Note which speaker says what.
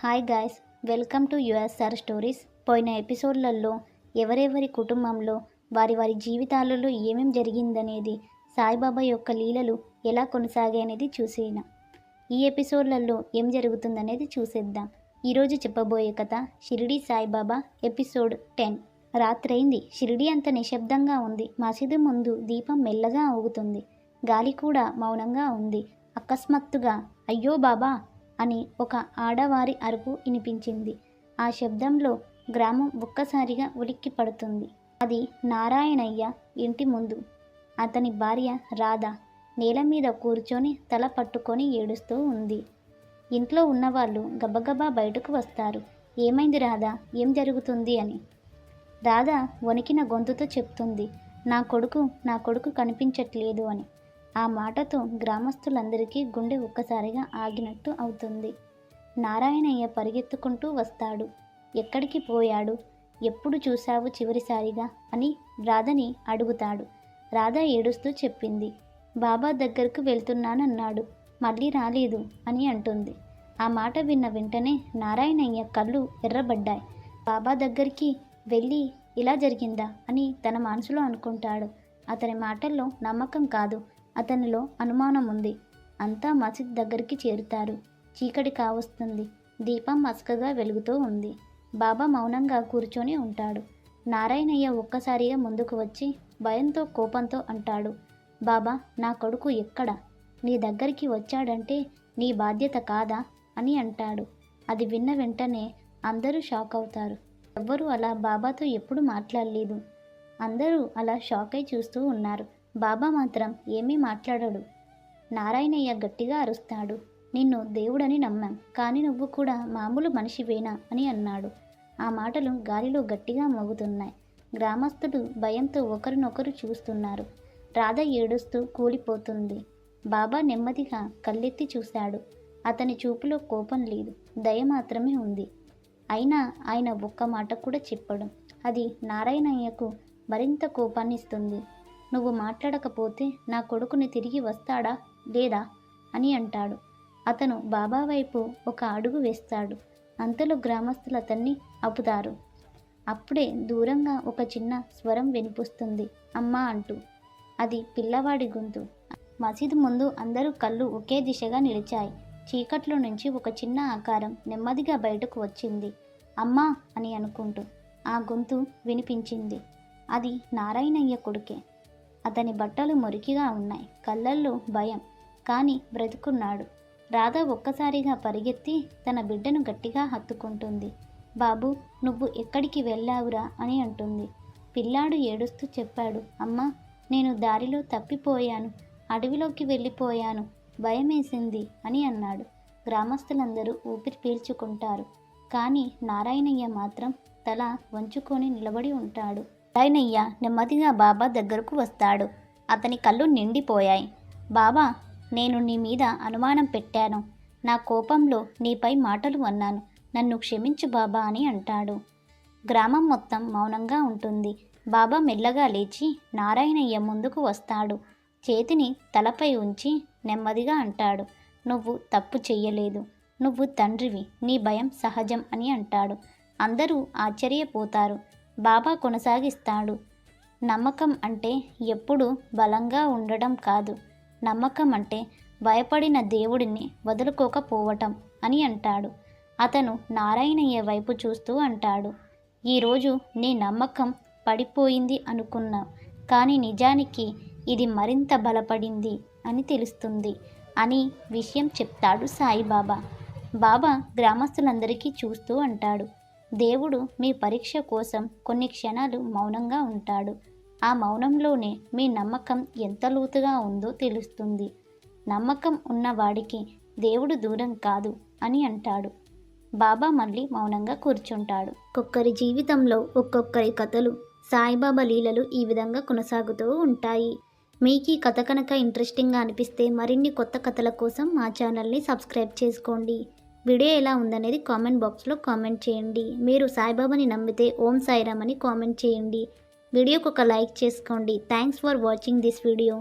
Speaker 1: Hi guys, welcome to USR stories. పోయిన ఎపిసోడ్లలో ఎవరెవరి కుటుంబంలో వారి వారి జీవితాలలో ఏమేం జరిగిందనేది, సాయిబాబా యొక్క లీలలు ఎలా కొనసాగాయనేది చూసేనా. ఈ ఎపిసోడ్లలో ఏం జరుగుతుందనేది చూసేద్దాం. ఈరోజు చెప్పబోయే కథ షిరిడి సాయిబాబా ఎపిసోడ్ 10. రాత్రైంది. షిరిడి అంత నిశ్శబ్దంగా ఉంది. మసీదు ముందు దీపం మెల్లగా ఊగుతుంది. గాలి కూడా మౌనంగా ఉంది. అకస్మాత్తుగా అయ్యో బాబా అని ఒక ఆడవారి అరుపు వినిపించింది. ఆ శబ్దంలో గ్రామం ఒక్కసారిగా ఉలిక్కి పడుతుంది. అది నారాయణయ్య ఇంటి ముందు. అతని భార్య రాధ నేల మీద కూర్చొని తల పట్టుకొని ఏడుస్తూ ఉంది. ఇంట్లో ఉన్నవాళ్ళు గబగబా బయటకు వస్తారు. ఏమైంది రాధా, ఏం జరుగుతుంది అని. రాధ వణికిన గొంతుతో చెప్తుంది, నా కొడుకు కనిపించట్లేదు అని. ఆ మాటతో గ్రామస్తులందరికీ గుండె ఒక్కసారిగా ఆగినట్టు అవుతుంది. నారాయణయ్య పరిగెత్తుకుంటూ వస్తాడు. ఎక్కడికి పోయాడు, ఎప్పుడు చూశావు చివరిసారిగా అని రాధని అడుగుతాడు. రాధ ఏడుస్తూ చెప్పింది, బాబా దగ్గరకు వెళ్తున్నానన్నాడు, మళ్ళీ రాలేదు అని అంటుంది. ఆ మాట విన్న వెంటనే నారాయణయ్య కళ్ళు ఎర్రబడ్డాయి. బాబా దగ్గరికి వెళ్ళి ఇలా జరిగిందా అని తన మనసులో అనుకుంటాడు. అతని మాటల్లో నమ్మకం కాదు, అతనిలో అనుమానం ఉంది. అంతా మసీద్ దగ్గరికి చేరుతారు. చీకటి కావస్తుంది. దీపం మసకగా వెలుగుతూ ఉంది. బాబా మౌనంగా కూర్చొని ఉంటాడు. నారాయణయ్య ఒక్కసారిగా ముందుకు వచ్చి భయంతో కోపంతో అంటాడు, బాబా, నా కొడుకు ఎక్కడ? నీ దగ్గరికి వచ్చాడంటే నీ బాధ్యత కాదా అని అంటాడు. అది విన్న వెంటనే అందరూ షాక్ అవుతారు. ఎవ్వరూ అలా బాబాతో ఎప్పుడు మాట్లాడలేదు. అందరూ అలా షాక్ అయి చూస్తూ ఉన్నారు. బాబా మాత్రం ఏమీ మాట్లాడడు. నారాయణయ్య గట్టిగా అరుస్తాడు, నిన్ను దేవుడని నమ్మాం, కానీ నువ్వు కూడా మామూలు మనిషివేనా అని అన్నాడు. ఆ మాటలు గాలిలో గట్టిగా మోగుతున్నాయి. గ్రామస్తులు భయంతో ఒకరినొకరు చూస్తున్నారు. రాధ ఏడుస్తూ కూలిపోతుంది. బాబా నెమ్మదిగా కళ్ళెత్తి చూశాడు. అతని చూపులో కోపం లేదు, దయ మాత్రమే ఉంది. అయినా ఆయన ఒక్క మాట కూడా చెప్పడం, అది నారాయణయ్యకు మరింత కోపాన్ని ఇస్తుంది. నువ్వు మాట్లాడకపోతే నా కొడుకుని తిరిగి వస్తాడా లేదా అని అంటాడు. అతను బాబా వైపు ఒక అడుగు వేస్తాడు. అంతలో గ్రామస్తులు అతన్ని ఆపుతారు. అప్పుడే దూరంగా ఒక చిన్న స్వరం వినిపిస్తుంది, అమ్మా అంటూ. అది పిల్లవాడి గొంతు. మసీదు ముందు అందరూ కళ్ళు ఒకే దిశగా నిలిచాయి. చీకట్లో నుంచి ఒక చిన్న ఆకారం నెమ్మదిగా బయటకు వచ్చింది. అమ్మా అని అనుకుంటూ ఆ గొంతు వినిపించింది. అది నారాయణయ్య కొడుకే. అతని బట్టలు మురికిగా ఉన్నాయి, కళ్ళల్లో భయం, కానీ బ్రతుకున్నాడు. రాధ ఒక్కసారిగా పరిగెత్తి తన బిడ్డను గట్టిగా హత్తుకుంటుంది. బాబు, నువ్వు ఎక్కడికి వెళ్ళావురా అని అంటుంది. పిల్లాడు ఏడుస్తూ చెప్పాడు, అమ్మా, నేను దారిలో తప్పిపోయాను, అడవిలోకి వెళ్ళిపోయాను, భయమేసింది అని అన్నాడు. గ్రామస్తులందరూ ఊపిరి పీల్చుకుంటారు. కానీ నారాయణయ్య మాత్రం తల వంచుకొని నిలబడి ఉంటాడు. నారాయణయ్య నెమ్మదిగా బాబా దగ్గరకు వస్తాడు. అతని కళ్ళు నిండిపోయాయి. బాబా, నేను నీ మీద అనుమానం పెట్టాను. నా కోపంలో నీపై మాటలు అన్నాను. నన్ను క్షమించు బాబా అని అంటాడు. గ్రామం మొత్తం మౌనంగా ఉంటుంది. బాబా మెల్లగా లేచి నారాయణయ్య ముందుకు వస్తాడు. చేతిని తలపై ఉంచి నెమ్మదిగా అంటాడు, నువ్వు తప్పు చెయ్యలేదు. నువ్వు తండ్రివి, నీ భయం సహజం అని అంటాడు. అందరూ ఆశ్చర్యపోతారు. బాబా కొనసాగిస్తాడు, నమ్మకం అంటే ఎప్పుడూ బలంగా ఉండడం కాదు. నమ్మకం అంటే భయపడిన దేవుడిని వదులుకోకపోవటం అని అంటాడు. అతను నారాయణయ్య వైపు చూస్తూ అంటాడు, ఈరోజు నీ నమ్మకం పడిపోయింది అనుకున్నావు, కానీ నిజానికి ఇది మరింత బలపడింది అని తెలుస్తుంది అని విషయం చెప్తాడు సాయిబాబా. బాబా గ్రామస్తులందరికీ చూస్తూ అంటాడు, దేవుడు మీ పరీక్ష కోసం కొన్ని క్షణాలు మౌనంగా ఉంటాడు. ఆ మౌనంలోనే మీ నమ్మకం ఎంత లోతుగా ఉందో తెలుస్తుంది. నమ్మకం ఉన్నవాడికి దేవుడు దూరం కాదు అని అంటాడు. బాబా మళ్ళీ మౌనంగా కూర్చుంటాడు. ఒక్కొక్కరి జీవితంలో ఒక్కొక్కరి కథలు, సాయిబాబా లీలలు ఈ విధంగా కొనసాగుతూ ఉంటాయి. మీకు ఈ కథ కనుక ఇంట్రెస్టింగ్గా అనిపిస్తే మరిన్ని కొత్త కథల కోసం మా ఛానల్ని సబ్స్క్రైబ్ చేసుకోండి. వీడియో ఎలా ఉందనేది కామెంట్ బాక్స్లో కామెంట్ చేయండి. మీరు సాయిబాబాని నమ్మితే ఓం సాయిరామ్ అని కామెంట్ చేయండి. వీడియోకి ఒక లైక్ చేసుకోండి. Thanks for watching this video.